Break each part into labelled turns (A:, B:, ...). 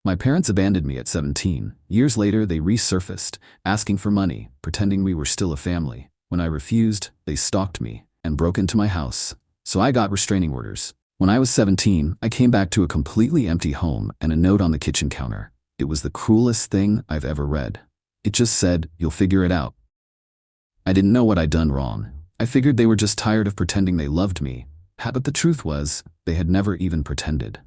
A: My parents abandoned me at 17. Years later, they resurfaced, asking for money, pretending we were still a family. When I refused, they stalked me and broke into my house. So I got restraining orders. When I was 17, I came back to a completely empty home and a note on the kitchen counter. It was the cruelest thing I've ever read. It just said, "You'll figure it out." I didn't know what I'd done wrong. I figured they were just tired of pretending they loved me. But the truth was, they had never even pretended.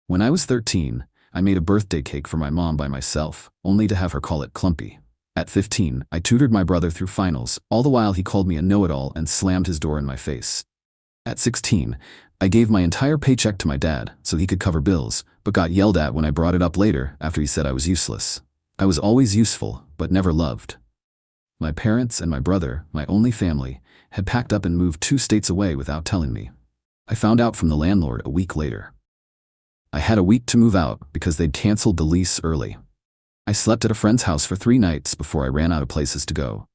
A: When I was 13, I made a birthday cake for my mom by myself, only to have her call it clumpy. At 15, I tutored my brother through finals, all the while he called me a know-it-all and slammed his door in my face. At 16, I gave my entire paycheck to my dad so he could cover bills, but got yelled at when I brought it up later after he said I was useless. I was always useful, but never loved. My parents and my brother, my only family, had packed up and moved 2 states away without telling me. I found out from the landlord a week later. I had a week to move out because they'd canceled the lease early. I slept at a friend's house for 3 nights before I ran out of places to go.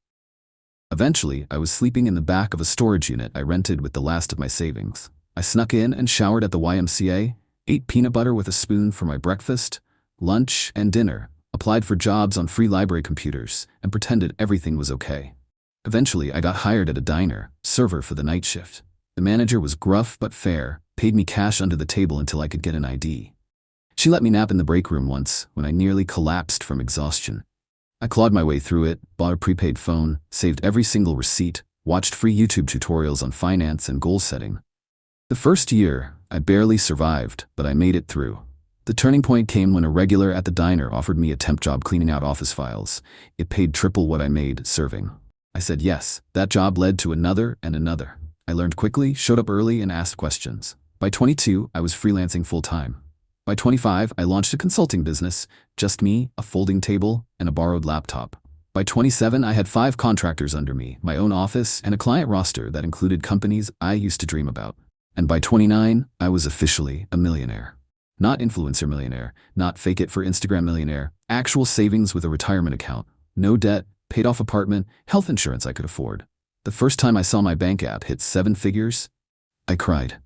A: Eventually, I was sleeping in the back of a storage unit I rented with the last of my savings. I snuck in and showered at the YMCA, ate peanut butter with a spoon for my breakfast, lunch, and dinner, applied for jobs on free library computers, and pretended everything was okay. Eventually, I got hired at a diner, server for the night shift. The manager was gruff but fair, paid me cash under the table until I could get an ID. She let me nap in the break room once when I nearly collapsed from exhaustion. I clawed my way through it, bought a prepaid phone, saved every single receipt, watched free YouTube tutorials on finance and goal setting. The first year, I barely survived, but I made it through. The turning point came when a regular at the diner offered me a temp job cleaning out office files. It paid triple what I made serving. I said yes. That job led to another and another. I learned quickly, showed up early, and asked questions. By 22, I was freelancing full-time. By 25, I launched a consulting business, just me, a folding table, and a borrowed laptop. By 27, I had 5 contractors under me, my own office, and a client roster that included companies I used to dream about. And by 29, I was officially a millionaire. Not influencer millionaire, not fake it for Instagram millionaire, actual savings with a retirement account, no debt, paid off apartment, health insurance I could afford. The first time I saw my bank app hit 7 figures, I cried.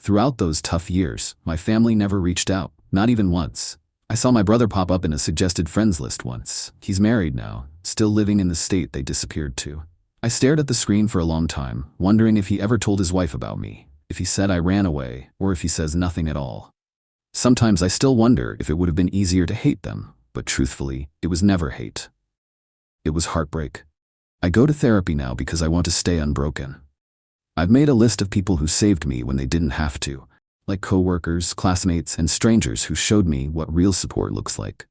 A: Throughout those tough years, my family never reached out, not even once. I saw my brother pop up in a suggested friends list once. He's married now, still living in the state they disappeared to. I stared at the screen for a long time, wondering if he ever told his wife about me, if he said I ran away, or if he says nothing at all. Sometimes I still wonder if it would have been easier to hate them, but truthfully, it was never hate. It was heartbreak. I go to therapy now because I want to stay unbroken. I've made a list of people who saved me when they didn't have to, like coworkers, classmates, and strangers who showed me what real support looks like.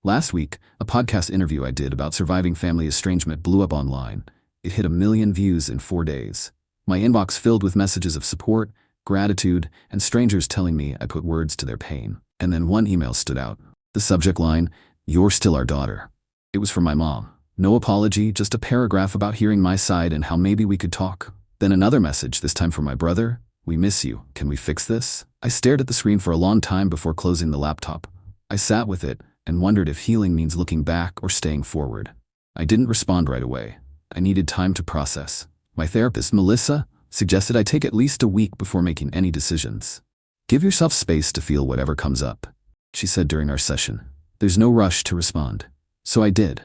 A: Last week, a podcast interview I did about surviving family estrangement blew up online. It hit 1 million views in 4 days. My inbox filled with messages of support, gratitude, and strangers telling me I put words to their pain. And then one email stood out. The subject line, "You're still our daughter." It was from my mom. No apology, just a paragraph about hearing my side and how maybe we could talk. Then another message, this time from my brother. "We miss you. Can we fix this?" I stared at the screen for a long time before closing the laptop. I sat with it and wondered if healing means looking back or staying forward. I didn't respond right away. I needed time to process. My therapist, Melissa, suggested I take at least a week before making any decisions. "Give yourself space to feel whatever comes up," she said during our session. "There's no rush to respond." So I did.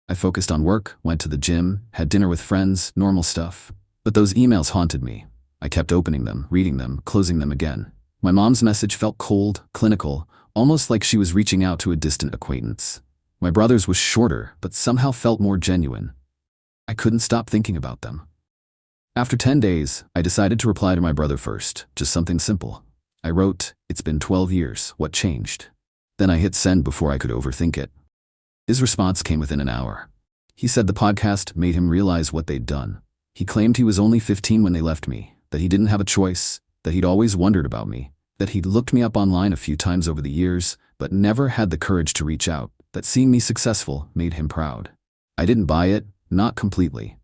A: I focused on work, went to the gym, had dinner with friends, normal stuff. But those emails haunted me. I kept opening them, reading them, closing them again. My mom's message felt cold, clinical, almost like she was reaching out to a distant acquaintance. My brother's was shorter, but somehow felt more genuine. I couldn't stop thinking about them. After 10 days, I decided to reply to my brother first, just something simple. I wrote, "It's been 12 years, what changed?" Then I hit send before I could overthink it. His response came within an hour. He said the podcast made him realize what they'd done. He claimed he was only 15 when they left me, that he didn't have a choice, that he'd always wondered about me, that he'd looked me up online a few times over the years, but never had the courage to reach out, that seeing me successful made him proud. I didn't buy it, not completely.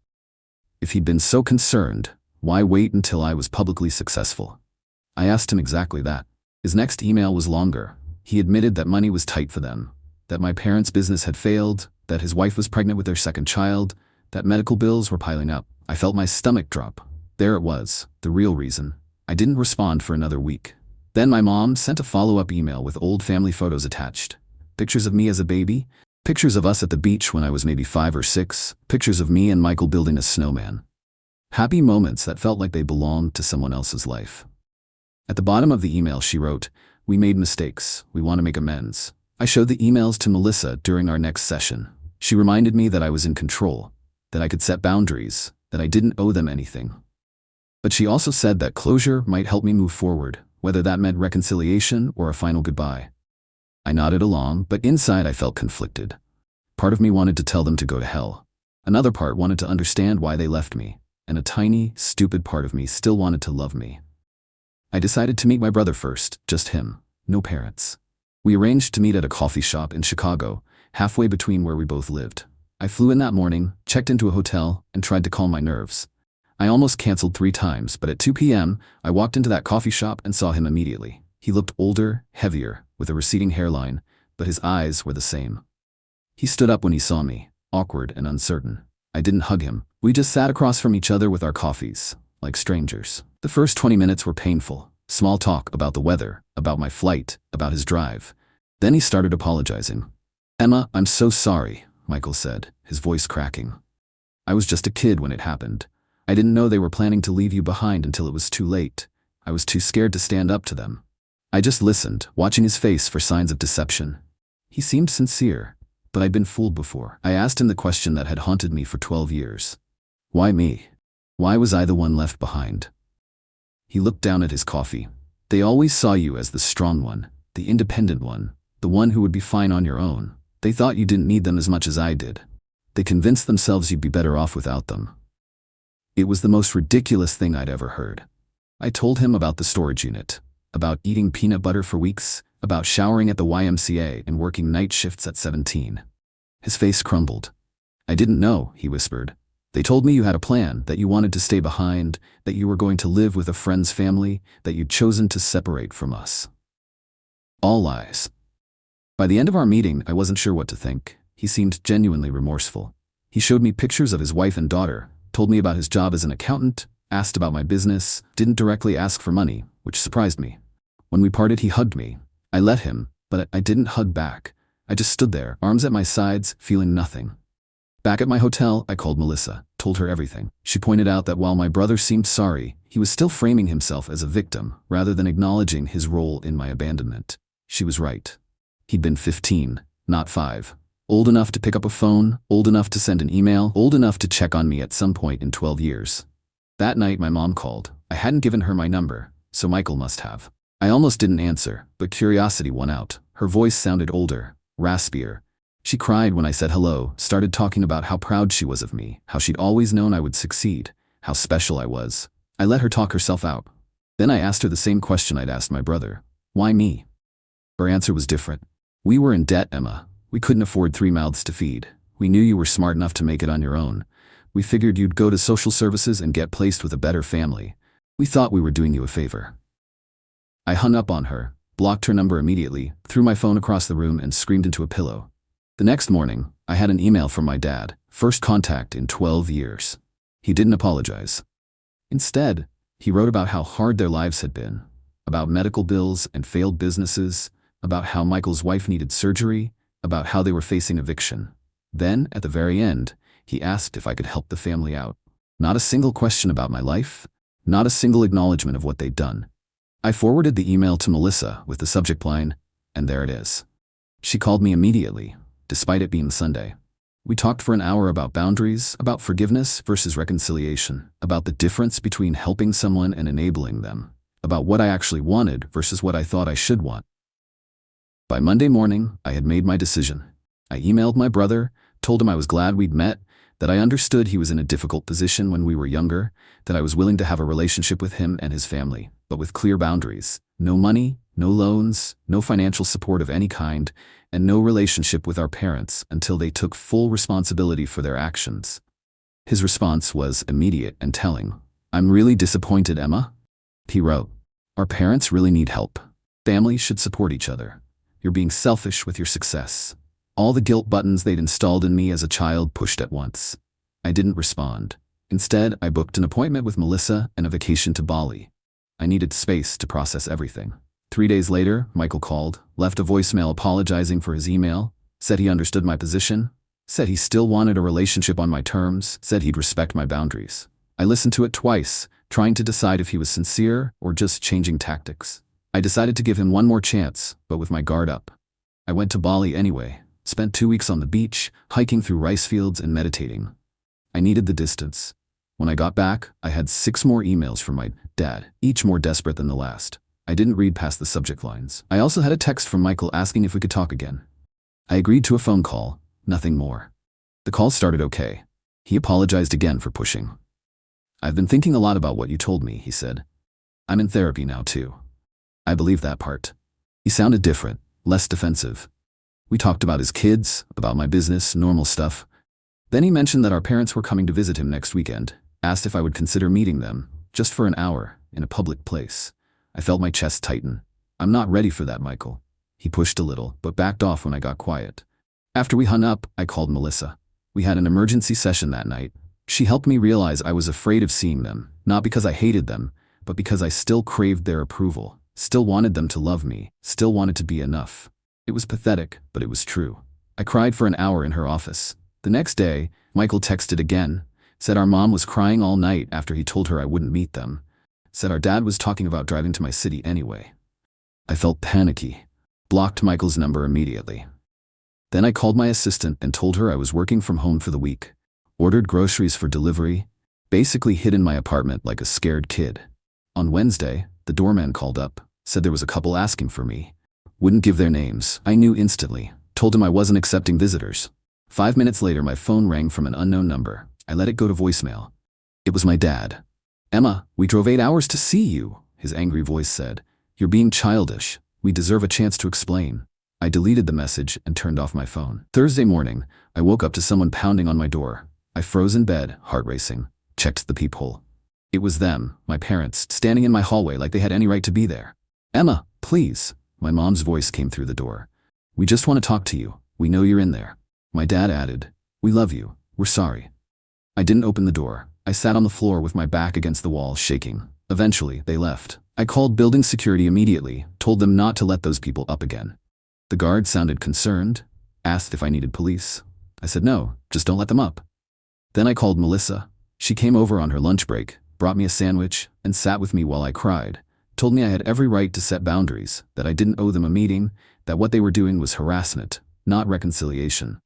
A: If he'd been so concerned, why wait until I was publicly successful? I asked him exactly that. His next email was longer. He admitted that money was tight for them, that my parents' business had failed, that his wife was pregnant with their second child, that medical bills were piling up. I felt my stomach drop. There it was, the real reason. I didn't respond for another week. Then my mom sent a follow-up email with old family photos attached. Pictures of me as a baby. Pictures of us at the beach when I was maybe 5 or 6. Pictures of me and Michael building a snowman. Happy moments that felt like they belonged to someone else's life. At the bottom of the email she wrote, "We made mistakes. We want to make amends." I showed the emails to Melissa during our next session. She reminded me that I was in control, that I could set boundaries, that I didn't owe them anything. But she also said that closure might help me move forward, whether that meant reconciliation or a final goodbye. I nodded along, but inside I felt conflicted. Part of me wanted to tell them to go to hell. Another part wanted to understand why they left me, and a tiny, stupid part of me still wanted to love me. I decided to meet my brother first, just him, no parents. We arranged to meet at a coffee shop in Chicago, halfway between where we both lived. I flew in that morning, checked into a hotel, and tried to calm my nerves. I almost canceled 3 times, but at 2 p.m., I walked into that coffee shop and saw him immediately. He looked older, heavier, with a receding hairline, but his eyes were the same. He stood up when he saw me, awkward and uncertain. I didn't hug him. We just sat across from each other with our coffees, like strangers. The first 20 minutes were painful. Small talk about the weather, about my flight, about his drive. Then he started apologizing. "Emma, I'm so sorry," Michael said, his voice cracking. "I was just a kid when it happened. I didn't know they were planning to leave you behind until it was too late. I was too scared to stand up to them." I just listened, watching his face for signs of deception. He seemed sincere, but I'd been fooled before. I asked him the question that had haunted me for 12 years. Why me? Why was I the one left behind? He looked down at his coffee. "They always saw you as the strong one, the independent one, the one who would be fine on your own. They thought you didn't need them as much as I did. They convinced themselves you'd be better off without them." It was the most ridiculous thing I'd ever heard. I told him about the storage unit, about eating peanut butter for weeks, about showering at the YMCA and working night shifts at 17. His face crumbled. "I didn't know," he whispered. "They told me you had a plan, that you wanted to stay behind, that you were going to live with a friend's family, that you'd chosen to separate from us." All lies. By the end of our meeting, I wasn't sure what to think. He seemed genuinely remorseful. He showed me pictures of his wife and daughter, told me about his job as an accountant, asked about my business, didn't directly ask for money, which surprised me. When we parted, he hugged me. I let him, but I didn't hug back. I just stood there, arms at my sides, feeling nothing. Back at my hotel, I called Melissa, told her everything. She pointed out that while my brother seemed sorry, he was still framing himself as a victim, rather than acknowledging his role in my abandonment. She was right. He'd been 15, not 5. Old enough to pick up a phone, old enough to send an email, old enough to check on me at some point in 12 years. That night, my mom called. I hadn't given her my number, so Michael must have. I almost didn't answer, but curiosity won out. Her voice sounded older, raspier. She cried when I said hello, started talking about how proud she was of me, how she'd always known I would succeed, how special I was. I let her talk herself out. Then I asked her the same question I'd asked my brother. Why me? Her answer was different. "We were in debt, Emma. We couldn't afford 3 mouths to feed. We knew you were smart enough to make it on your own. We figured you'd go to social services and get placed with a better family. We thought we were doing you a favor." I hung up on her, blocked her number immediately, threw my phone across the room and screamed into a pillow. The next morning, I had an email from my dad, first contact in 12 years. He didn't apologize. Instead, he wrote about how hard their lives had been, about medical bills and failed businesses, about how Michael's wife needed surgery, about how they were facing eviction. Then, at the very end, he asked if I could help the family out. Not a single question about my life, not a single acknowledgement of what they'd done. I forwarded the email to Melissa with the subject line, and there it is. She called me immediately, despite it being Sunday. We talked for an hour about boundaries, about forgiveness versus reconciliation, about the difference between helping someone and enabling them, about what I actually wanted versus what I thought I should want. By Monday morning, I had made my decision. I emailed my brother, told him I was glad we'd met, that I understood he was in a difficult position when we were younger, that I was willing to have a relationship with him and his family, but with clear boundaries. No money, no loans, no financial support of any kind, and no relationship with our parents until they took full responsibility for their actions. His response was immediate and telling. "I'm really disappointed, Emma." He wrote, "Our parents really need help. Families should support each other. You're being selfish with your success." All the guilt buttons they'd installed in me as a child pushed at once. I didn't respond. Instead, I booked an appointment with Melissa and a vacation to Bali. I needed space to process everything. 3 days later, Michael called, left a voicemail apologizing for his email, said he understood my position, said he still wanted a relationship on my terms, said he'd respect my boundaries. I listened to it twice, trying to decide if he was sincere or just changing tactics. I decided to give him one more chance, but with my guard up. I went to Bali anyway, spent 2 weeks on the beach, hiking through rice fields and meditating. I needed the distance. When I got back, I had 6 more emails from my dad, each more desperate than the last. I didn't read past the subject lines. I also had a text from Michael asking if we could talk again. I agreed to a phone call, nothing more. The call started okay. He apologized again for pushing. "I've been thinking a lot about what you told me," he said. "I'm in therapy now too." I believe that part. He sounded different, less defensive. We talked about his kids, about my business, normal stuff. Then he mentioned that our parents were coming to visit him next weekend, asked if I would consider meeting them, just for an hour, in a public place. I felt my chest tighten. "I'm not ready for that, Michael." He pushed a little, but backed off when I got quiet. After we hung up, I called Melissa. We had an emergency session that night. She helped me realize I was afraid of seeing them, not because I hated them, but because I still craved their approval, still wanted them to love me, still wanted to be enough. It was pathetic, but it was true. I cried for an hour in her office. The next day, Michael texted again, said our mom was crying all night after he told her I wouldn't meet them, said our dad was talking about driving to my city anyway. I felt panicky, blocked Michael's number immediately. Then I called my assistant and told her I was working from home for the week, ordered groceries for delivery, basically hid in my apartment like a scared kid. On Wednesday, the doorman called up, said there was a couple asking for me. Wouldn't give their names. I knew instantly, told him I wasn't accepting visitors. 5 minutes later, my phone rang from an unknown number. I let it go to voicemail. It was my dad. "Emma, we drove 8 hours to see you," his angry voice said. "You're being childish. We deserve a chance to explain." I deleted the message and turned off my phone. Thursday morning, I woke up to someone pounding on my door. I froze in bed, heart racing, checked the peephole. It was them, my parents, standing in my hallway like they had any right to be there. "Emma, please." My mom's voice came through the door. "We just want to talk to you. We know you're in there." My dad added, "We love you. We're sorry." I didn't open the door. I sat on the floor with my back against the wall, shaking. Eventually, they left. I called building security immediately, told them not to let those people up again. The guard sounded concerned, asked if I needed police. I said no, just don't let them up. Then I called Melissa. She came over on her lunch break, brought me a sandwich, and sat with me while I cried. Told me I had every right to set boundaries, that I didn't owe them a meeting, that what they were doing was harassment, not reconciliation.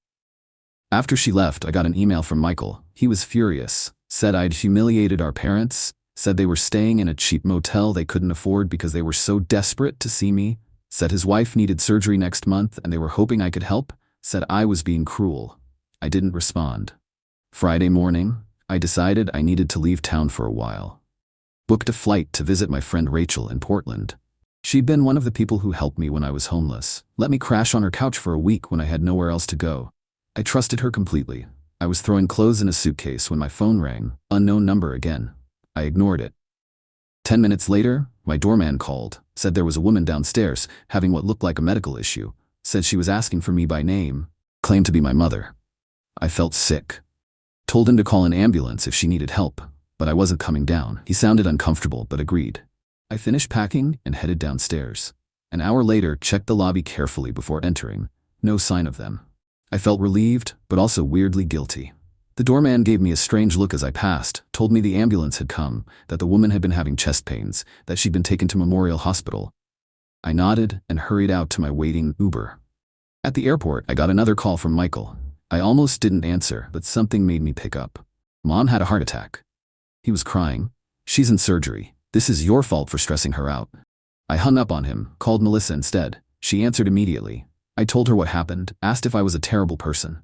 A: After she left, I got an email from Michael. He was furious, said I'd humiliated our parents, said they were staying in a cheap motel they couldn't afford because they were so desperate to see me, said his wife needed surgery next month and they were hoping I could help, said I was being cruel. I didn't respond. Friday morning, I decided I needed to leave town for a while. Booked a flight to visit my friend Rachel in Portland. She'd been one of the people who helped me when I was homeless, let me crash on her couch for a week when I had nowhere else to go. I trusted her completely. I was throwing clothes in a suitcase when my phone rang, unknown number again. I ignored it. 10 minutes later, my doorman called, said there was a woman downstairs having what looked like a medical issue, said she was asking for me by name, claimed to be my mother. I felt sick. Told him to call an ambulance if she needed help, but I wasn't coming down. He sounded uncomfortable but agreed. I finished packing and headed downstairs. An hour later, checked the lobby carefully before entering. No sign of them. I felt relieved, but also weirdly guilty. The doorman gave me a strange look as I passed, told me the ambulance had come, that the woman had been having chest pains, that she'd been taken to Memorial Hospital. I nodded and hurried out to my waiting Uber. At the airport, I got another call from Michael. I almost didn't answer, but something made me pick up. Mom had a heart attack. He was crying. She's in surgery. This is your fault for stressing her out. I hung up on him, called Melissa instead. She answered immediately. I told her what happened, asked if I was a terrible person.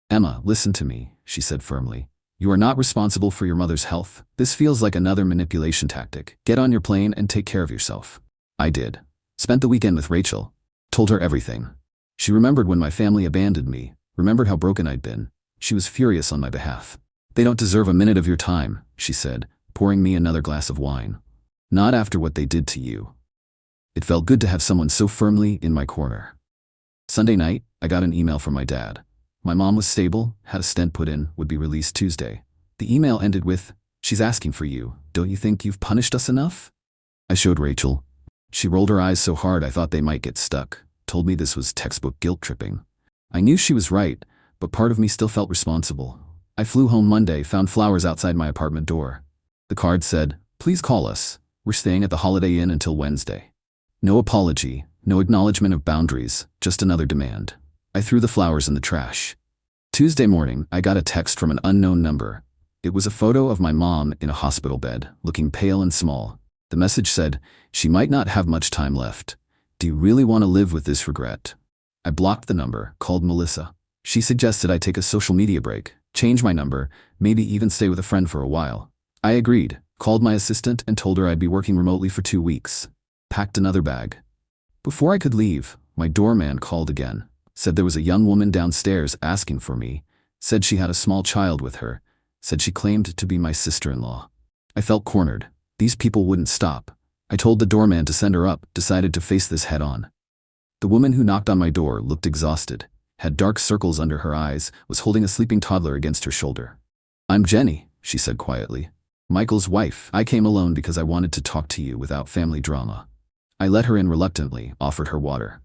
A: "Emma, listen to me," she said firmly. "You are not responsible for your mother's health. This feels like another manipulation tactic. Get on your plane and take care of yourself." I did. Spent the weekend with Rachel. Told her everything. She remembered when my family abandoned me, remembered how broken I'd been. She was furious on my behalf. "They don't deserve a minute of your time," she said, pouring me another glass of wine. "Not after what they did to you." It felt good to have someone so firmly in my corner. Sunday night, I got an email from my dad. My mom was stable, had a stent put in, would be released Tuesday. The email ended with, "She's asking for you. Don't you think you've punished us enough?" I showed Rachel. She rolled her eyes so hard I thought they might get stuck, told me this was textbook guilt tripping. I knew she was right, but part of me still felt responsible. I flew home Monday, found flowers outside my apartment door. The card said, "Please call us. We're staying at the Holiday Inn until Wednesday." No apology, no acknowledgement of boundaries, just another demand. I threw the flowers in the trash. Tuesday morning, I got a text from an unknown number. It was a photo of my mom in a hospital bed, looking pale and small. The message said, "She might not have much time left. Do you really want to live with this regret?" I blocked the number, called Melissa. She suggested I take a social media break, change my number, maybe even stay with a friend for a while. I agreed, called my assistant and told her I'd be working remotely for 2 weeks. Packed another bag. Before I could leave, my doorman called again. Said there was a young woman downstairs asking for me. Said she had a small child with her. Said she claimed to be my sister-in-law. I felt cornered. These people wouldn't stop. I told the doorman to send her up, decided to face this head on. The woman who knocked on my door looked exhausted, had dark circles under her eyes, was holding a sleeping toddler against her shoulder. "I'm Jenny," she said quietly. "Michael's wife. I came alone because I wanted to talk to you without family drama." I let her in reluctantly, offered her water.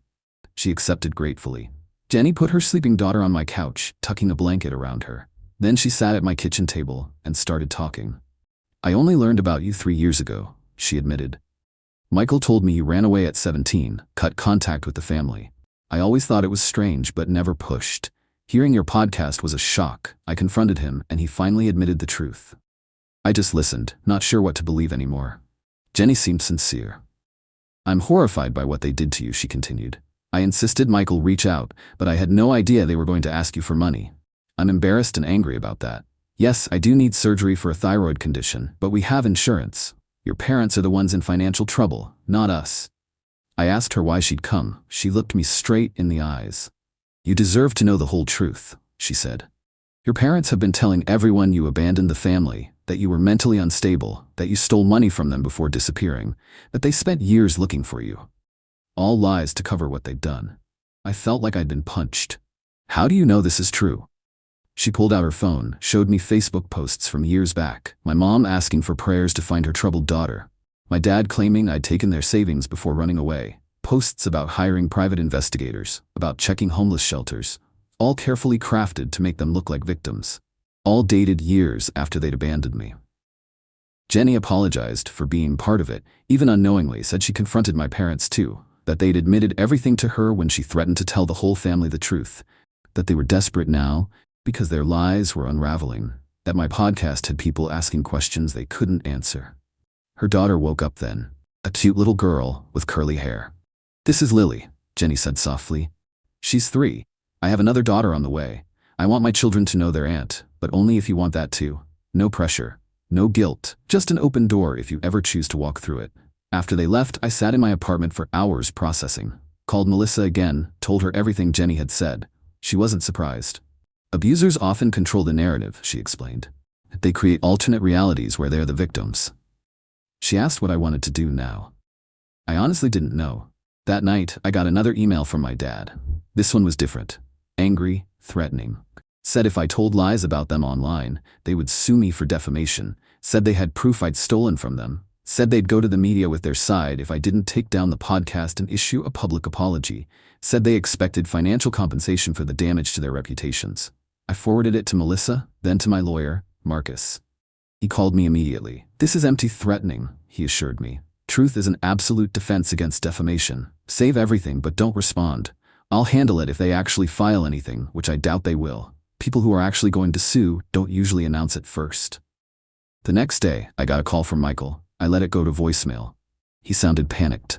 A: She accepted gratefully. Jenny put her sleeping daughter on my couch, tucking a blanket around her. Then she sat at my kitchen table and started talking. "I only learned about you 3 years ago," she admitted. "Michael told me you ran away at 17, cut contact with the family. I always thought it was strange but never pushed. Hearing your podcast was a shock. I confronted him and he finally admitted the truth." I just listened, not sure what to believe anymore. Jenny seemed sincere. "I'm horrified by what they did to you," she continued. "I insisted Michael reach out, but I had no idea they were going to ask you for money. I'm embarrassed and angry about that. Yes, I do need surgery for a thyroid condition, but we have insurance. Your parents are the ones in financial trouble, not us." I asked her why she'd come. She looked me straight in the eyes. "You deserve to know the whole truth," she said. "Your parents have been telling everyone you abandoned the family, that you were mentally unstable, that you stole money from them before disappearing, that they spent years looking for you. All lies to cover what they'd done." I felt like I'd been punched. "How do you know this is true?" She pulled out her phone, showed me Facebook posts from years back. My mom asking for prayers to find her troubled daughter. My dad claiming I'd taken their savings before running away. Posts about hiring private investigators, about checking homeless shelters. All carefully crafted to make them look like victims. All dated years after they'd abandoned me. Jenny apologized for being part of it, even unknowingly said she confronted my parents too, that they'd admitted everything to her when she threatened to tell the whole family the truth, that they were desperate now because their lies were unraveling, that my podcast had people asking questions they couldn't answer. Her daughter woke up then, a cute little girl with curly hair. "This is Lily," Jenny said softly. "She's 3. I have another daughter on the way. I want my children to know their aunt, but only if you want that too. No pressure, no guilt, just an open door if you ever choose to walk through it." After they left, I sat in my apartment for hours processing. Called Melissa again, told her everything Jenny had said. She wasn't surprised. "Abusers often control the narrative," she explained. "They create alternate realities where they're the victims." She asked what I wanted to do now. I honestly didn't know. That night, I got another email from my dad. This one was different. Angry, threatening. Said if I told lies about them online, they would sue me for defamation. Said they had proof I'd stolen from them. Said they'd go to the media with their side if I didn't take down the podcast and issue a public apology. Said they expected financial compensation for the damage to their reputations. I forwarded it to Melissa, then to my lawyer, Marcus. He called me immediately. "This is empty threatening," he assured me. "Truth is an absolute defense against defamation. Save everything but don't respond. I'll handle it if they actually file anything, which I doubt they will. People who are actually going to sue don't usually announce it first." The next day, I got a call from Michael. I let it go to voicemail. He sounded panicked.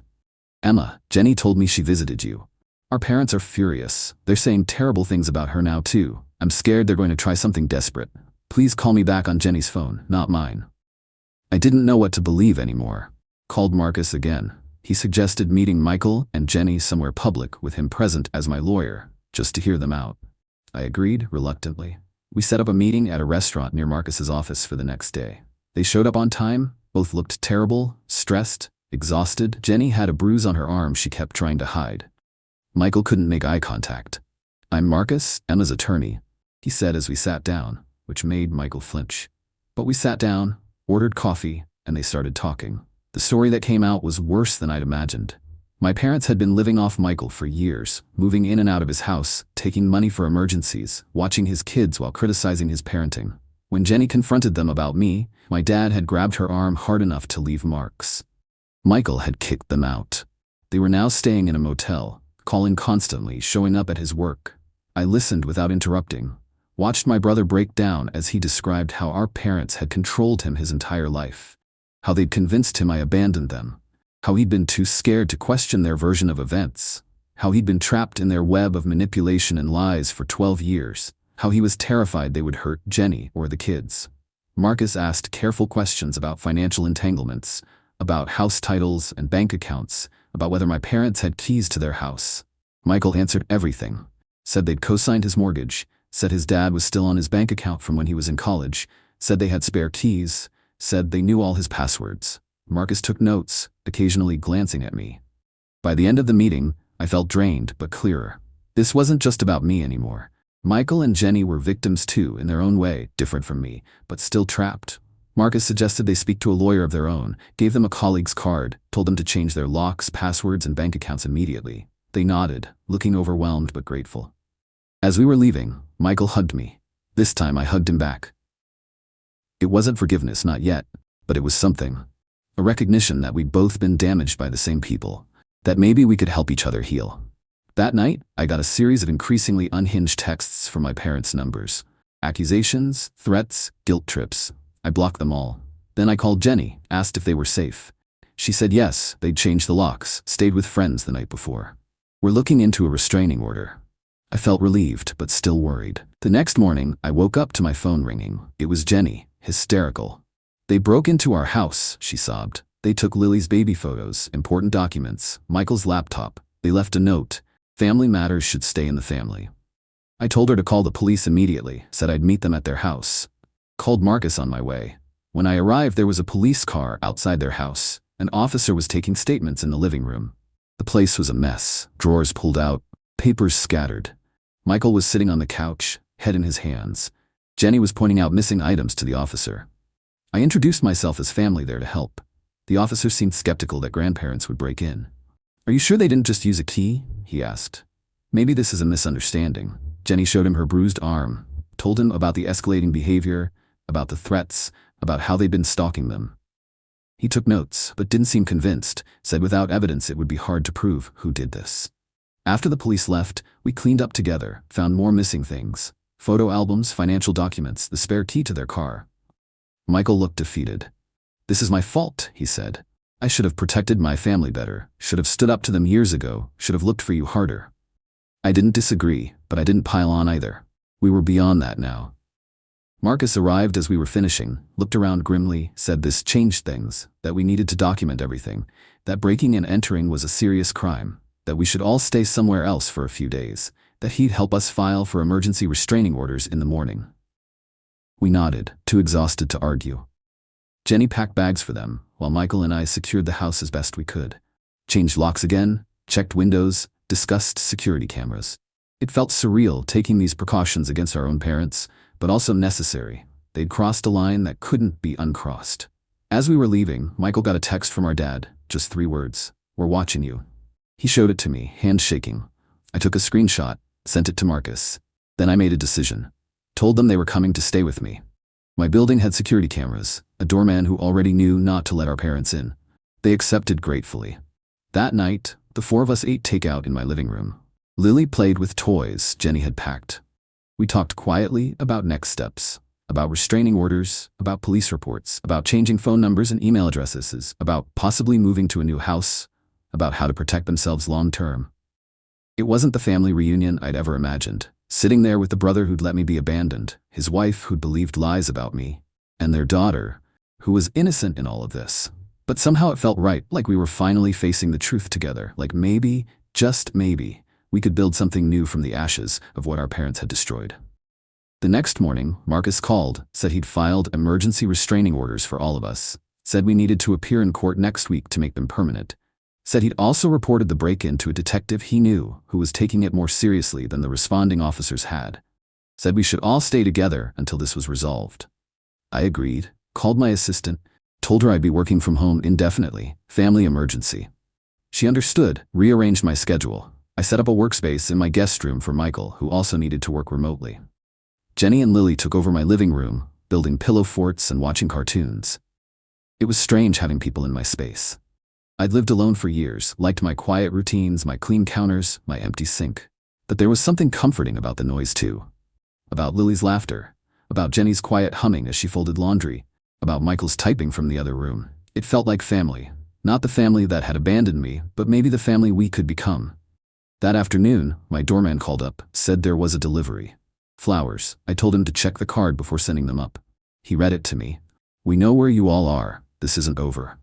A: "Emma, Jenny told me she visited you. Our parents are furious. They're saying terrible things about her now too. I'm scared they're going to try something desperate. Please call me back on Jenny's phone, not mine." I didn't know what to believe anymore. Called Marcus again. He suggested meeting Michael and Jenny somewhere public with him present as my lawyer, just to hear them out. I agreed, reluctantly. We set up a meeting at a restaurant near Marcus's office for the next day. They showed up on time. Both looked terrible, stressed, exhausted. Jenny had a bruise on her arm she kept trying to hide. Michael couldn't make eye contact. "I'm Marcus, Emma's attorney," he said as we sat down, which made Michael flinch. But we sat down, ordered coffee, and they started talking. The story that came out was worse than I'd imagined. My parents had been living off Michael for years, moving in and out of his house, taking money for emergencies, watching his kids while criticizing his parenting. When Jenny confronted them about me, my dad had grabbed her arm hard enough to leave marks. Michael had kicked them out. They were now staying in a motel, calling constantly, showing up at his work. I listened without interrupting, watched my brother break down as he described how our parents had controlled him his entire life, how they'd convinced him I abandoned them, how he'd been too scared to question their version of events, how he'd been trapped in their web of manipulation and lies for 12 years, how he was terrified they would hurt Jenny or the kids. Marcus asked careful questions about financial entanglements, about house titles and bank accounts, about whether my parents had keys to their house. Michael answered everything, said they'd co-signed his mortgage, said his dad was still on his bank account from when he was in college, said they had spare keys, said they knew all his passwords. Marcus took notes, occasionally glancing at me. By the end of the meeting, I felt drained but clearer. This wasn't just about me anymore. Michael and Jenny were victims too, in their own way, different from me, but still trapped. Marcus suggested they speak to a lawyer of their own, gave them a colleague's card, told them to change their locks, passwords, and bank accounts immediately. They nodded, looking overwhelmed but grateful. As we were leaving, Michael hugged me. This time I hugged him back. It wasn't forgiveness, not yet, but it was something. A recognition that we'd both been damaged by the same people, that maybe we could help each other heal. That night, I got a series of increasingly unhinged texts from my parents' numbers. Accusations, threats, guilt trips. I blocked them all. Then I called Jenny, asked if they were safe. She said yes, they'd changed the locks, stayed with friends the night before. We're looking into a restraining order. I felt relieved, but still worried. The next morning, I woke up to my phone ringing. It was Jenny, hysterical. They broke into our house, she sobbed. They took Lily's baby photos, important documents, Michael's laptop. They left a note. Family matters should stay in the family. I told her to call the police immediately, said I'd meet them at their house. Called Marcus on my way. When I arrived, there was a police car outside their house. An officer was taking statements in the living room. The place was a mess, drawers pulled out, papers scattered. Michael was sitting on the couch, head in his hands. Jenny was pointing out missing items to the officer. I introduced myself as family there to help. The officer seemed skeptical that grandparents would break in. Are you sure they didn't just use a key? He asked. Maybe this is a misunderstanding. Jenny showed him her bruised arm, told him about the escalating behavior, about the threats, about how they'd been stalking them. He took notes, but didn't seem convinced, said without evidence it would be hard to prove who did this. After the police left, we cleaned up together, found more missing things. Photo albums, financial documents, the spare key to their car. Michael looked defeated. This is my fault, he said. I should have protected my family better, should have stood up to them years ago, should have looked for you harder. I didn't disagree, but I didn't pile on either. We were beyond that now. Marcus arrived as we were finishing, looked around grimly, said this changed things, that we needed to document everything, that breaking and entering was a serious crime, that we should all stay somewhere else for a few days, that he'd help us file for emergency restraining orders in the morning. We nodded, too exhausted to argue. Jenny packed bags for them, while Michael and I secured the house as best we could. Changed locks again, checked windows, discussed security cameras. It felt surreal taking these precautions against our own parents, but also necessary. They'd crossed a line that couldn't be uncrossed. As we were leaving, Michael got a text from our dad, just 3 words. We're watching you. He showed it to me, hands shaking. I took a screenshot, sent it to Marcus. Then I made a decision. Told them they were coming to stay with me. My building had security cameras, a doorman who already knew not to let our parents in. They accepted gratefully. That night, the 4 of us ate takeout in my living room. Lily played with toys Jenny had packed. We talked quietly about next steps, about restraining orders, about police reports, about changing phone numbers and email addresses, about possibly moving to a new house, about how to protect themselves long-term. It wasn't the family reunion I'd ever imagined, sitting there with the brother who'd let me be abandoned, his wife who'd believed lies about me, and their daughter, who was innocent in all of this. But somehow it felt right, like we were finally facing the truth together, like maybe, just maybe, we could build something new from the ashes of what our parents had destroyed. The next morning, Marcus called, said he'd filed emergency restraining orders for all of us, said we needed to appear in court next week to make them permanent, said he'd also reported the break-in to a detective he knew who was taking it more seriously than the responding officers had, said we should all stay together until this was resolved. I agreed, called my assistant, Told her I'd be working from home indefinitely. Family emergency. She understood, rearranged my schedule. I set up a workspace in my guest room for Michael, who also needed to work remotely. Jenny and Lily took over my living room, building pillow forts and watching cartoons. It was strange having people in my space. I'd lived alone for years, liked my quiet routines, my clean counters, my empty sink. But there was something comforting about the noise too. About Lily's laughter, about Jenny's quiet humming as she folded laundry, about Michael's typing from the other room. It felt like family. Not the family that had abandoned me, but maybe the family we could become. That afternoon, my doorman called up, said there was a delivery. Flowers. I told him to check the card before sending them up. He read it to me. "We know where you all are. This isn't over."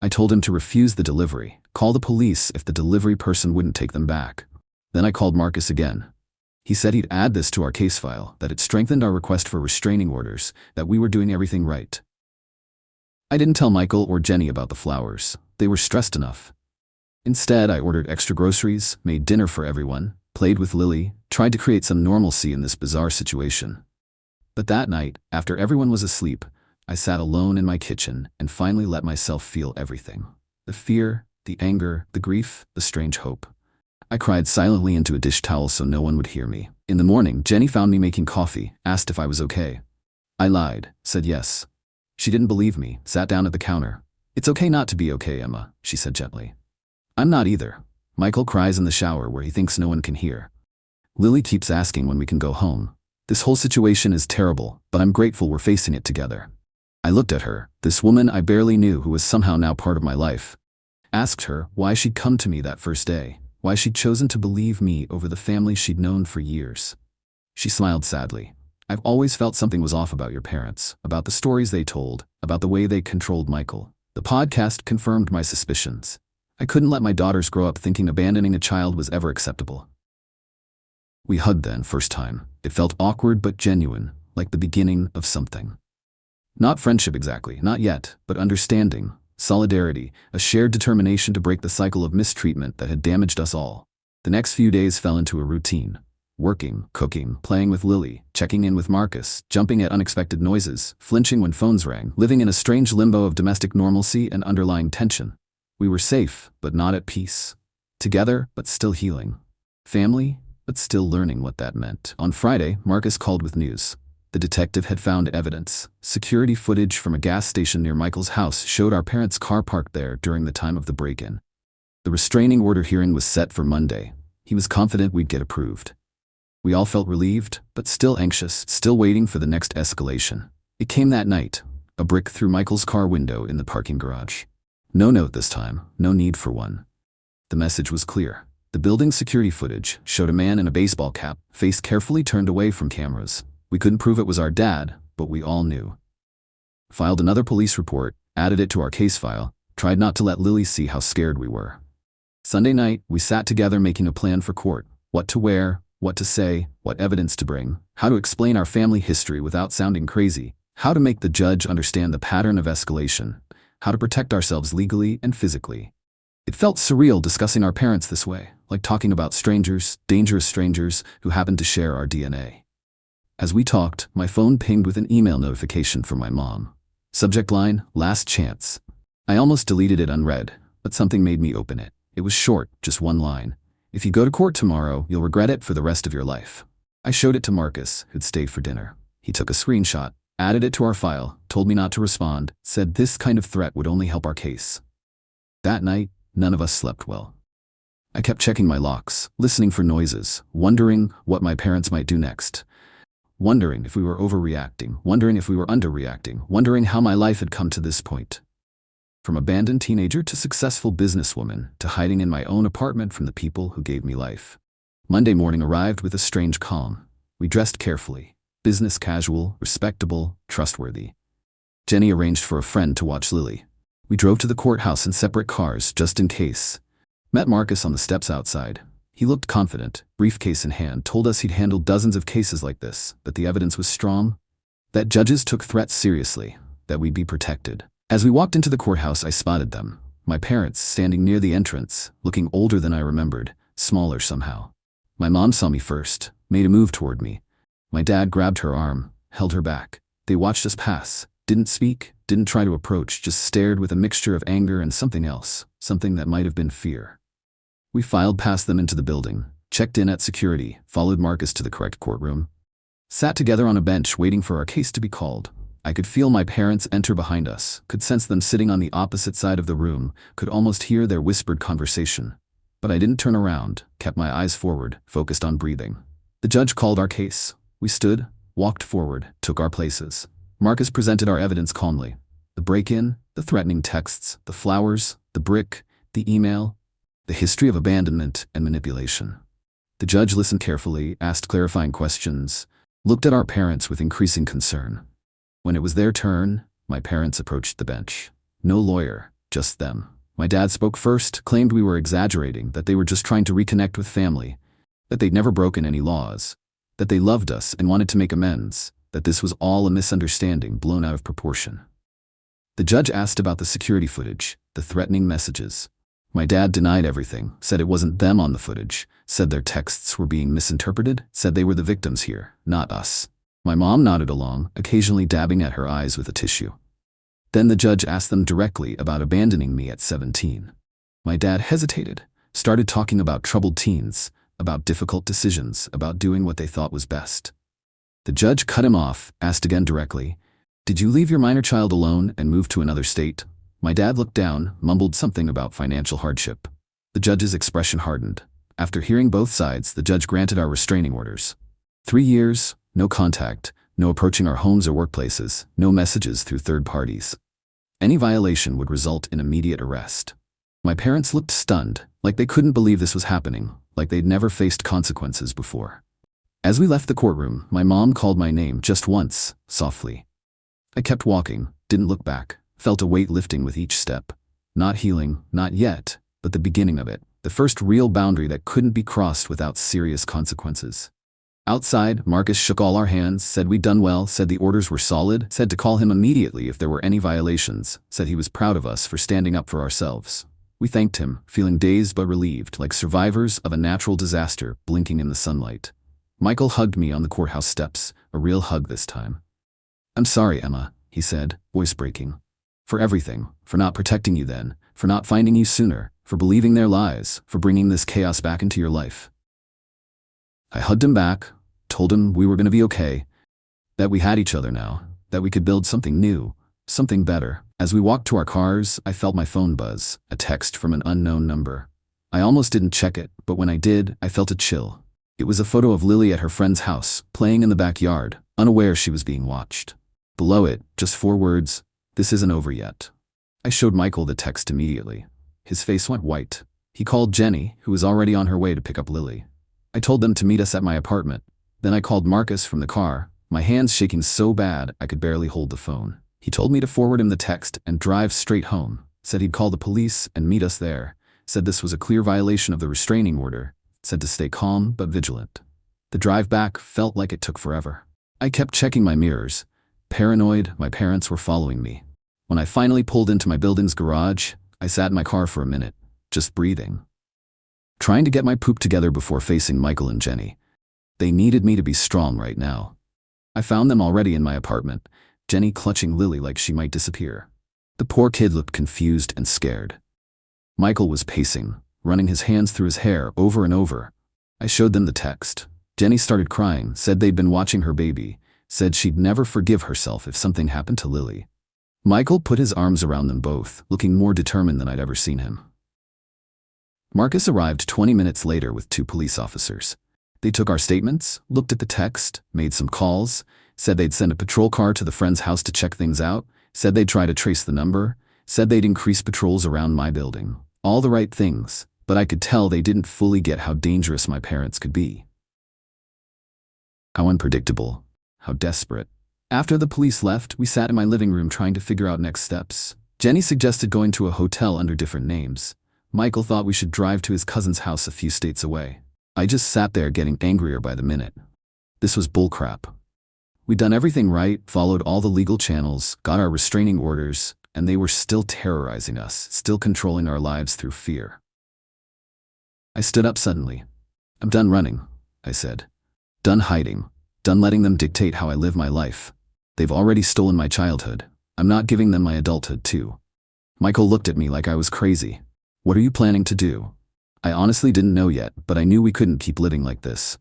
A: I told him to refuse the delivery, call the police if the delivery person wouldn't take them back. Then I called Marcus again. He said he'd add this to our case file, that it strengthened our request for restraining orders, that we were doing everything right. I didn't tell Michael or Jenny about the flowers. They were stressed enough. Instead, I ordered extra groceries, made dinner for everyone, played with Lily, tried to create some normalcy in this bizarre situation. But that night, after everyone was asleep, I sat alone in my kitchen and finally let myself feel everything. The fear, the anger, the grief, the strange hope. I cried silently into a dish towel so no one would hear me. In the morning, Jenny found me making coffee, asked if I was okay. I lied, said yes. She didn't believe me, sat down at the counter. "It's okay not to be okay, Emma," she said gently. "I'm not either." Michael cries in the shower where he thinks no one can hear. Lily keeps asking when we can go home. This whole situation is terrible, but I'm grateful we're facing it together. I looked at her, this woman I barely knew who was somehow now part of my life. Asked her why she'd come to me that first day, why she'd chosen to believe me over the family she'd known for years. She smiled sadly. "I've always felt something was off about your parents, about the stories they told, about the way they controlled Michael. The podcast confirmed my suspicions. I couldn't let my daughters grow up thinking abandoning a child was ever acceptable." We hugged then, first time. It felt awkward but genuine, like the beginning of something. Not friendship exactly, not yet, but understanding, solidarity, a shared determination to break the cycle of mistreatment that had damaged us all. The next few days fell into a routine. Working, cooking, playing with Lily, checking in with Marcus, jumping at unexpected noises, flinching when phones rang, living in a strange limbo of domestic normalcy and underlying tension. We were safe, but not at peace. Together, but still healing. Family, but still learning what that meant. On Friday, Marcus called with news. The detective had found evidence. Security footage from a gas station near Michael's house showed our parents' car parked there during the time of the break-in. The restraining order hearing was set for Monday. He was confident we'd get approved. We all felt relieved, but still anxious, still waiting for the next escalation. It came that night, a brick through Michael's car window in the parking garage. No note this time, no need for one. The message was clear. The building's security footage showed a man in a baseball cap, face carefully turned away from cameras. We couldn't prove it was our dad, but we all knew. Filed another police report, added it to our case file, tried not to let Lily see how scared we were. Sunday night, we sat together making a plan for court. What to wear, what to say, what evidence to bring, how to explain our family history without sounding crazy, how to make the judge understand the pattern of escalation, how to protect ourselves legally and physically. It felt surreal discussing our parents this way, like talking about strangers, dangerous strangers, who happened to share our DNA. As we talked, my phone pinged with an email notification from my mom. Subject line, "Last chance." I almost deleted it unread, but something made me open it. It was short, just one line. "If you go to court tomorrow, you'll regret it for the rest of your life." I showed it to Marcus, who'd stayed for dinner. He took a screenshot, added it to our file, told me not to respond, said this kind of threat would only help our case. That night, none of us slept well. I kept checking my locks, listening for noises, wondering what my parents might do next. Wondering if we were overreacting, wondering if we were underreacting, wondering how my life had come to this point. From abandoned teenager to successful businesswoman, to hiding in my own apartment from the people who gave me life. Monday morning arrived with a strange calm. We dressed carefully, business casual, respectable, trustworthy. Jenny arranged for a friend to watch Lily. We drove to the courthouse in separate cars, just in case. Met Marcus on the steps outside. He looked confident, briefcase in hand, told us he'd handled dozens of cases like this, that the evidence was strong, that judges took threats seriously, that we'd be protected. As we walked into the courthouse, I spotted them. My parents, standing near the entrance, looking older than I remembered, smaller somehow. My mom saw me first, made a move toward me. My dad grabbed her arm, held her back. They watched us pass, Didn't speak, didn't try to approach, just stared with a mixture of anger and something else, something that might have been fear. We filed past them into the building, checked in at security, followed Marcus to the correct courtroom, sat together on a bench waiting for our case to be called. I could feel my parents enter behind us, could sense them sitting on the opposite side of the room, could almost hear their whispered conversation. But I didn't turn around, kept my eyes forward, focused on breathing. The judge called our case. We stood, walked forward, took our places. Marcus presented our evidence calmly. The break-in, the threatening texts, the flowers, the brick, the email, the history of abandonment and manipulation. The judge listened carefully, asked clarifying questions, looked at our parents with increasing concern. When it was their turn, my parents approached the bench. No lawyer, just them. My dad spoke first, claimed we were exaggerating, that they were just trying to reconnect with family, that they'd never broken any laws, that they loved us and wanted to make amends, that this was all a misunderstanding blown out of proportion. The judge asked about the security footage, the threatening messages. My dad denied everything, said it wasn't them on the footage, said their texts were being misinterpreted, said they were the victims here, not us. My mom nodded along, occasionally dabbing at her eyes with a tissue. Then the judge asked them directly about abandoning me at 17. My dad hesitated, started talking about troubled teens, about difficult decisions, about doing what they thought was best. The judge cut him off, asked again directly, "Did you leave your minor child alone and move to another state?" My dad looked down, mumbled something about financial hardship. The judge's expression hardened. After hearing both sides, the judge granted our restraining orders. 3 years, no contact, no approaching our homes or workplaces, no messages through third parties. Any violation would result in immediate arrest. My parents looked stunned, like they couldn't believe this was happening, like they'd never faced consequences before. As we left the courtroom, my mom called my name just once, softly. I kept walking, didn't look back, felt a weight lifting with each step. Not healing, not yet, but the beginning of it, the first real boundary that couldn't be crossed without serious consequences. Outside, Marcus shook all our hands, said we'd done well, said the orders were solid, said to call him immediately if there were any violations, said he was proud of us for standing up for ourselves. We thanked him, feeling dazed but relieved, like survivors of a natural disaster blinking in the sunlight. Michael hugged me on the courthouse steps, a real hug this time. "I'm sorry, Emma," he said, voice breaking. "For everything, for not protecting you then, for not finding you sooner, for believing their lies, for bringing this chaos back into your life." I hugged him back, told him we were going to be okay, that we had each other now, that we could build something new, something better. As we walked to our cars, I felt my phone buzz, a text from an unknown number. I almost didn't check it, but when I did, I felt a chill. It was a photo of Lily at her friend's house, playing in the backyard, unaware she was being watched. Below it, just 4 words, "This isn't over yet." I showed Michael the text immediately. His face went white. He called Jenny, who was already on her way to pick up Lily. I told them to meet us at my apartment. Then I called Marcus from the car, my hands shaking so bad I could barely hold the phone. He told me to forward him the text and drive straight home, said he'd call the police and meet us there, said this was a clear violation of the restraining order, said to stay calm but vigilant. The drive back felt like it took forever. I kept checking my mirrors. Paranoid, my parents were following me. When I finally pulled into my building's garage, I sat in my car for a minute, just breathing. Trying to get my poop together before facing Michael and Jenny. They needed me to be strong right now. I found them already in my apartment, Jenny clutching Lily like she might disappear. The poor kid looked confused and scared. Michael was pacing, running his hands through his hair over and over. I showed them the text. Jenny started crying, said they'd been watching her baby, said she'd never forgive herself if something happened to Lily. Michael put his arms around them both, looking more determined than I'd ever seen him. Marcus arrived 20 minutes later with 2 police officers. They took our statements, looked at the text, made some calls, said they'd send a patrol car to the friend's house to check things out, said they'd try to trace the number, said they'd increase patrols around my building. All the right things, but I could tell they didn't fully get how dangerous my parents could be. How unpredictable, how desperate. After the police left, we sat in my living room trying to figure out next steps. Jenny suggested going to a hotel under different names. Michael thought we should drive to his cousin's house a few states away. I just sat there getting angrier by the minute. This was bullcrap. We'd done everything right, followed all the legal channels, got our restraining orders, and they were still terrorizing us, still controlling our lives through fear. I stood up suddenly. "I'm done running," I said. "Done hiding. Done letting them dictate how I live my life. They've already stolen my childhood. I'm not giving them my adulthood too. Michael looked at me like I was crazy. What are you planning to do? I honestly didn't know yet, but I knew we couldn't keep living like this.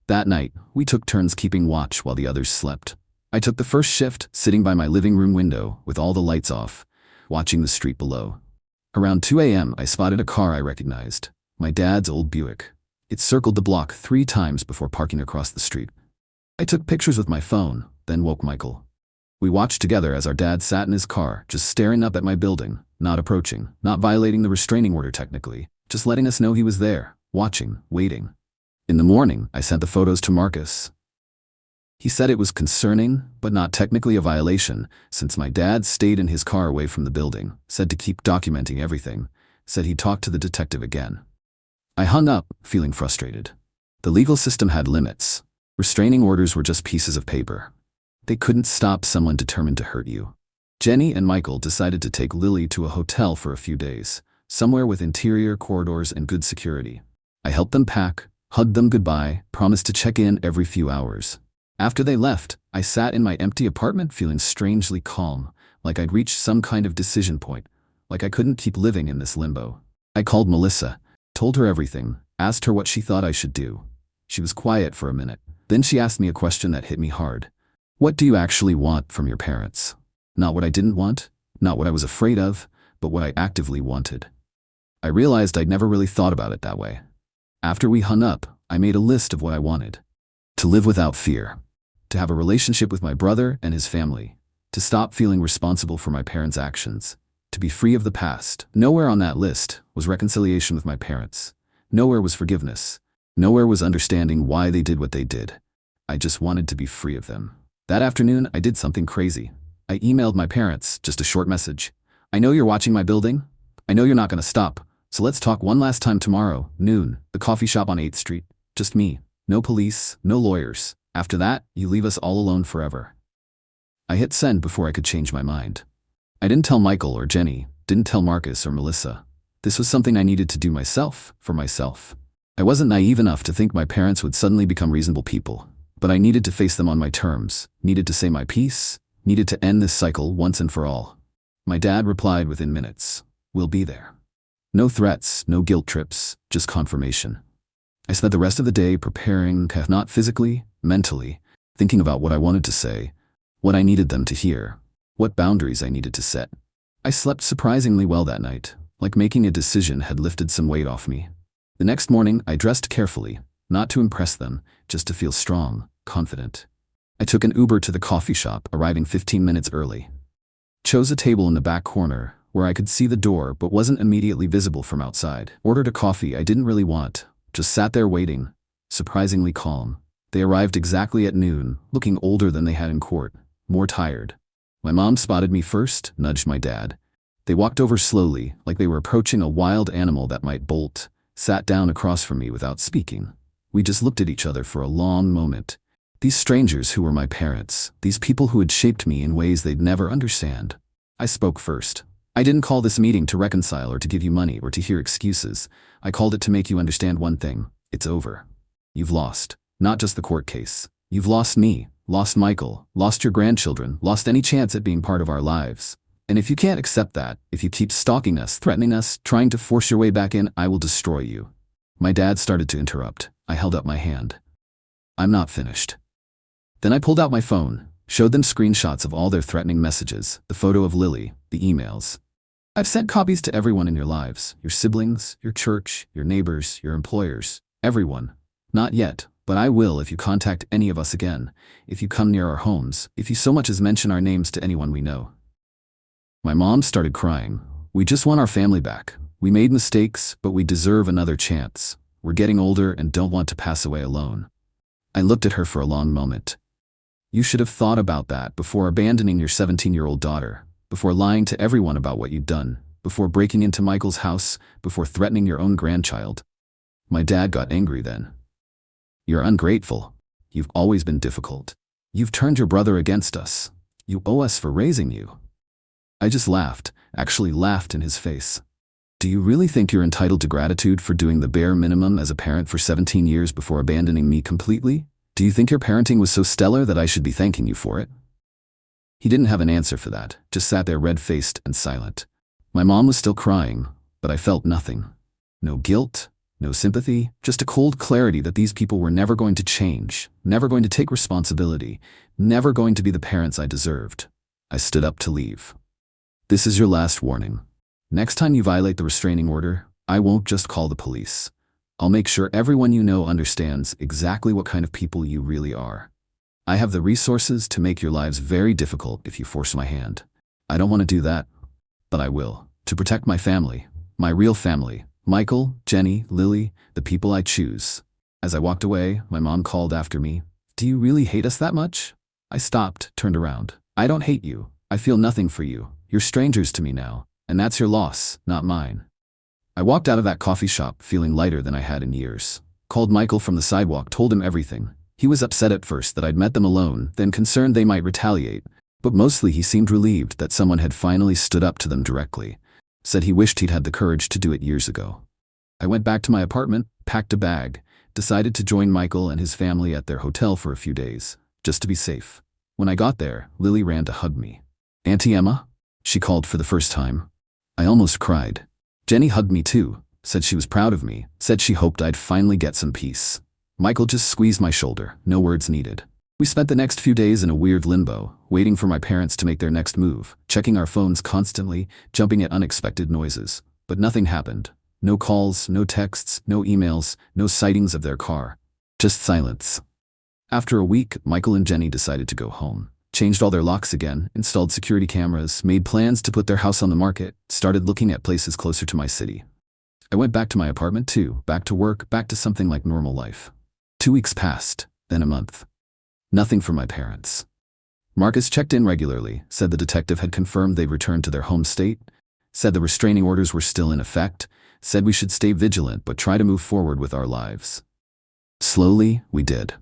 A: That night, we took turns keeping watch while the others slept. I took the first shift, sitting by my living room window with all the lights off, watching the street below. Around 2 a.m., I spotted a car I recognized. My dad's old Buick. It circled the block 3 times before parking across the street. I took pictures with my phone, then woke Michael. We watched together as our dad sat in his car, just staring up at my building, not approaching, not violating the restraining order technically, just letting us know he was there, watching, waiting. In the morning, I sent the photos to Marcus. He said it was concerning, but not technically a violation, since my dad stayed in his car away from the building, said to keep documenting everything, said he'd talk to the detective again. I hung up, feeling frustrated. The legal system had limits. Restraining orders were just pieces of paper. They couldn't stop someone determined to hurt you. Jenny and Michael decided to take Lily to a hotel for a few days, somewhere with interior corridors and good security. I helped them pack, hugged them goodbye, promised to check in every few hours. After they left, I sat in my empty apartment feeling strangely calm, like I'd reached some kind of decision point, like I couldn't keep living in this limbo. I called Melissa, told her everything, asked her what she thought I should do. She was quiet for a minute. Then she asked me a question that hit me hard. What do you actually want from your parents? Not what I didn't want, not what I was afraid of, but what I actively wanted. I realized I'd never really thought about it that way. After we hung up, I made a list of what I wanted. To live without fear. To have a relationship with my brother and his family. To stop feeling responsible for my parents' actions. To be free of the past. Nowhere on that list was reconciliation with my parents. Nowhere was forgiveness. Nowhere was understanding why they did what they did. I just wanted to be free of them. That afternoon, I did something crazy. I emailed my parents, just a short message. I know you're watching my building. I know you're not going to stop. So let's talk one last time tomorrow, noon, the coffee shop on 8th Street. Just me. No police, no lawyers. After that, you leave us all alone forever. I hit send before I could change my mind. I didn't tell Michael or Jenny, didn't tell Marcus or Melissa. This was something I needed to do myself, for myself. I wasn't naive enough to think my parents would suddenly become reasonable people, but I needed to face them on my terms, needed to say my piece, needed to end this cycle once and for all. My dad replied within minutes, "We'll be there." No threats, no guilt trips, just confirmation. I spent the rest of the day preparing, not physically, mentally, thinking about what I wanted to say, what I needed them to hear, what boundaries I needed to set. I slept surprisingly well that night, like making a decision had lifted some weight off me. The next morning, I dressed carefully, not to impress them, just to feel strong, confident. I took an Uber to the coffee shop, arriving 15 minutes early. Chose a table in the back corner, where I could see the door but wasn't immediately visible from outside. Ordered a coffee I didn't really want, just sat there waiting, surprisingly calm. They arrived exactly at noon, looking older than they had in court, more tired. My mom spotted me first, nudged my dad. They walked over slowly, like they were approaching a wild animal that might bolt, sat down across from me without speaking. We just looked at each other for a long moment. These strangers who were my parents, these people who had shaped me in ways they'd never understand. I spoke first. I didn't call this meeting to reconcile or to give you money or to hear excuses. I called it to make you understand one thing. It's over. You've lost. Not just the court case. You've lost me, lost Michael, lost your grandchildren, lost any chance at being part of our lives. And if you can't accept that, if you keep stalking us, threatening us, trying to force your way back in, I will destroy you. My dad started to interrupt. I held up my hand. I'm not finished. Then I pulled out my phone, showed them screenshots of all their threatening messages, the photo of Lily, the emails. I've sent copies to everyone in your lives, your siblings, your church, your neighbors, your employers, everyone. Not yet, but I will if you contact any of us again, if you come near our homes, if you so much as mention our names to anyone we know. My mom started crying. We just want our family back. We made mistakes, but we deserve another chance. We're getting older and don't want to pass away alone. I looked at her for a long moment. You should have thought about that before abandoning your 17-year-old daughter, before lying to everyone about what you'd done, before breaking into Michael's house, before threatening your own grandchild. My dad got angry then. You're ungrateful. You've always been difficult. You've turned your brother against us. You owe us for raising you. I just laughed, actually laughed in his face. Do you really think you're entitled to gratitude for doing the bare minimum as a parent for 17 years before abandoning me completely? Do you think your parenting was so stellar that I should be thanking you for it? He didn't have an answer for that, just sat there red-faced and silent. My mom was still crying, but I felt nothing. No guilt, no sympathy, just a cold clarity that these people were never going to change, never going to take responsibility, never going to be the parents I deserved. I stood up to leave. This is your last warning. Next time you violate the restraining order, I won't just call the police. I'll make sure everyone you know understands exactly what kind of people you really are. I have the resources to make your lives very difficult if you force my hand. I don't want to do that, but I will, to protect my family, my real family, Michael, Jenny, Lily, the people I choose. As I walked away, my mom called after me. Do you really hate us that much? I stopped, turned around. I don't hate you. I feel nothing for you. You're strangers to me now, and that's your loss, not mine. I walked out of that coffee shop feeling lighter than I had in years. Called Michael from the sidewalk, told him everything. He was upset at first that I'd met them alone, then concerned they might retaliate, but mostly he seemed relieved that someone had finally stood up to them directly. Said he wished he'd had the courage to do it years ago. I went back to my apartment, packed a bag, decided to join Michael and his family at their hotel for a few days, just to be safe. When I got there, Lily ran to hug me. Auntie Emma? She called for the first time. I almost cried. Jenny hugged me too, said she was proud of me, said she hoped I'd finally get some peace. Michael just squeezed my shoulder, no words needed. We spent the next few days in a weird limbo, waiting for my parents to make their next move, checking our phones constantly, jumping at unexpected noises. But nothing happened. No calls, no texts, no emails, no sightings of their car. Just silence. After a week, Michael and Jenny decided to go home. Changed all their locks again, installed security cameras, made plans to put their house on the market, started looking at places closer to my city. I went back to my apartment too, back to work, back to something like normal life. 2 weeks passed, then a month. Nothing from my parents. Marcus checked in regularly, said the detective had confirmed they'd returned to their home state, said the restraining orders were still in effect, said we should stay vigilant but try to move forward with our lives. Slowly, we did.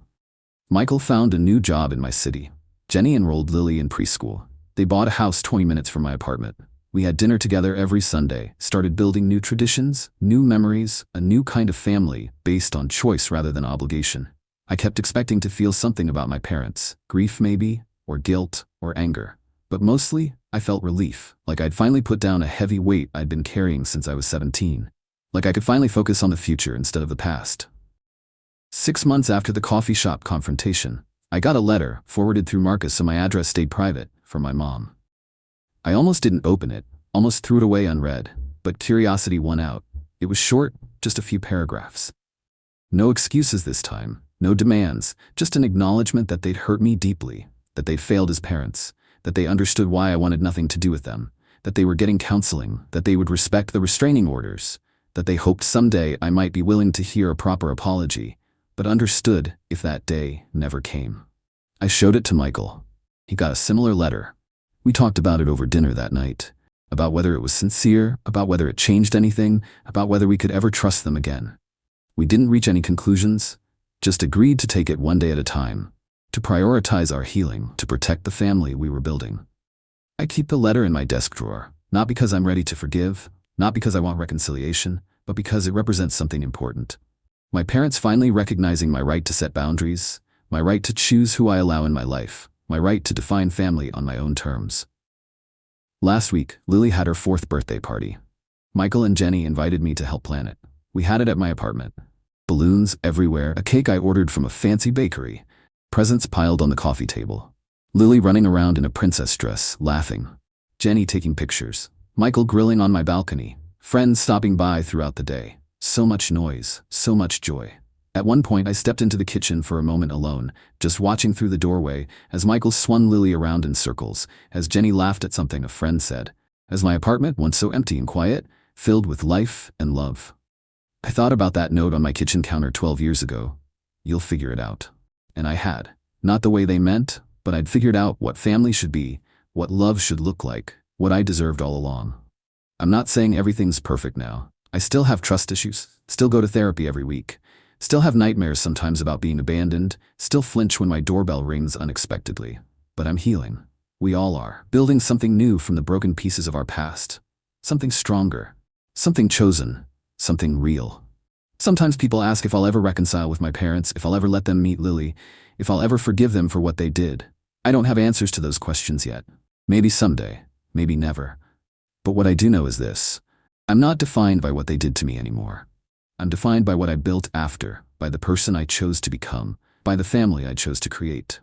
A: Michael found a new job in my city. Jenny enrolled Lily in preschool. They bought a house 20 minutes from my apartment. We had dinner together every Sunday, started building new traditions, new memories, a new kind of family based on choice rather than obligation. I kept expecting to feel something about my parents, grief maybe, or guilt, or anger. But mostly, I felt relief, like I'd finally put down a heavy weight I'd been carrying since I was 17. Like I could finally focus on the future instead of the past. 6 months after the coffee shop confrontation, I got a letter, forwarded through Marcus so my address stayed private, from my mom. I almost didn't open it, almost threw it away unread, but curiosity won out. It was short, just a few paragraphs. No excuses this time, no demands, just an acknowledgement that they'd hurt me deeply, that they'd failed as parents, that they understood why I wanted nothing to do with them, that they were getting counseling, that they would respect the restraining orders, that they hoped someday I might be willing to hear a proper apology, but understood if that day never came. I showed it to Michael. He got a similar letter. We talked about it over dinner that night, about whether it was sincere, about whether it changed anything, about whether we could ever trust them again. We didn't reach any conclusions, just agreed to take it one day at a time, to prioritize our healing, to protect the family we were building. I keep the letter in my desk drawer, not because I'm ready to forgive, not because I want reconciliation, but because it represents something important. My parents finally recognizing my right to set boundaries, my right to choose who I allow in my life, my right to define family on my own terms. Last week, Lily had her 4th birthday party. Michael and Jenny invited me to help plan it. We had it at my apartment. Balloons everywhere, a cake I ordered from a fancy bakery, presents piled on the coffee table. Lily running around in a princess dress, laughing. Jenny taking pictures. Michael grilling on my balcony. Friends stopping by throughout the day. So much noise, so much joy. At one point, I stepped into the kitchen for a moment alone, just watching through the doorway as Michael swung Lily around in circles, as Jenny laughed at something a friend said, as my apartment, once so empty and quiet, filled with life and love. I thought about that note on my kitchen counter 12 years ago. You'll figure it out. And I had. Not the way they meant, but I'd figured out what family should be, what love should look like, what I deserved all along. I'm not saying everything's perfect now. I still have trust issues, still go to therapy every week, still have nightmares sometimes about being abandoned, still flinch when my doorbell rings unexpectedly. But I'm healing. We all are. Building something new from the broken pieces of our past. Something stronger. Something chosen. Something real. Sometimes people ask if I'll ever reconcile with my parents, if I'll ever let them meet Lily, if I'll ever forgive them for what they did. I don't have answers to those questions yet. Maybe someday, maybe never. But what I do know is this. I'm not defined by what they did to me anymore. I'm defined by what I built after, by the person I chose to become, by the family I chose to create.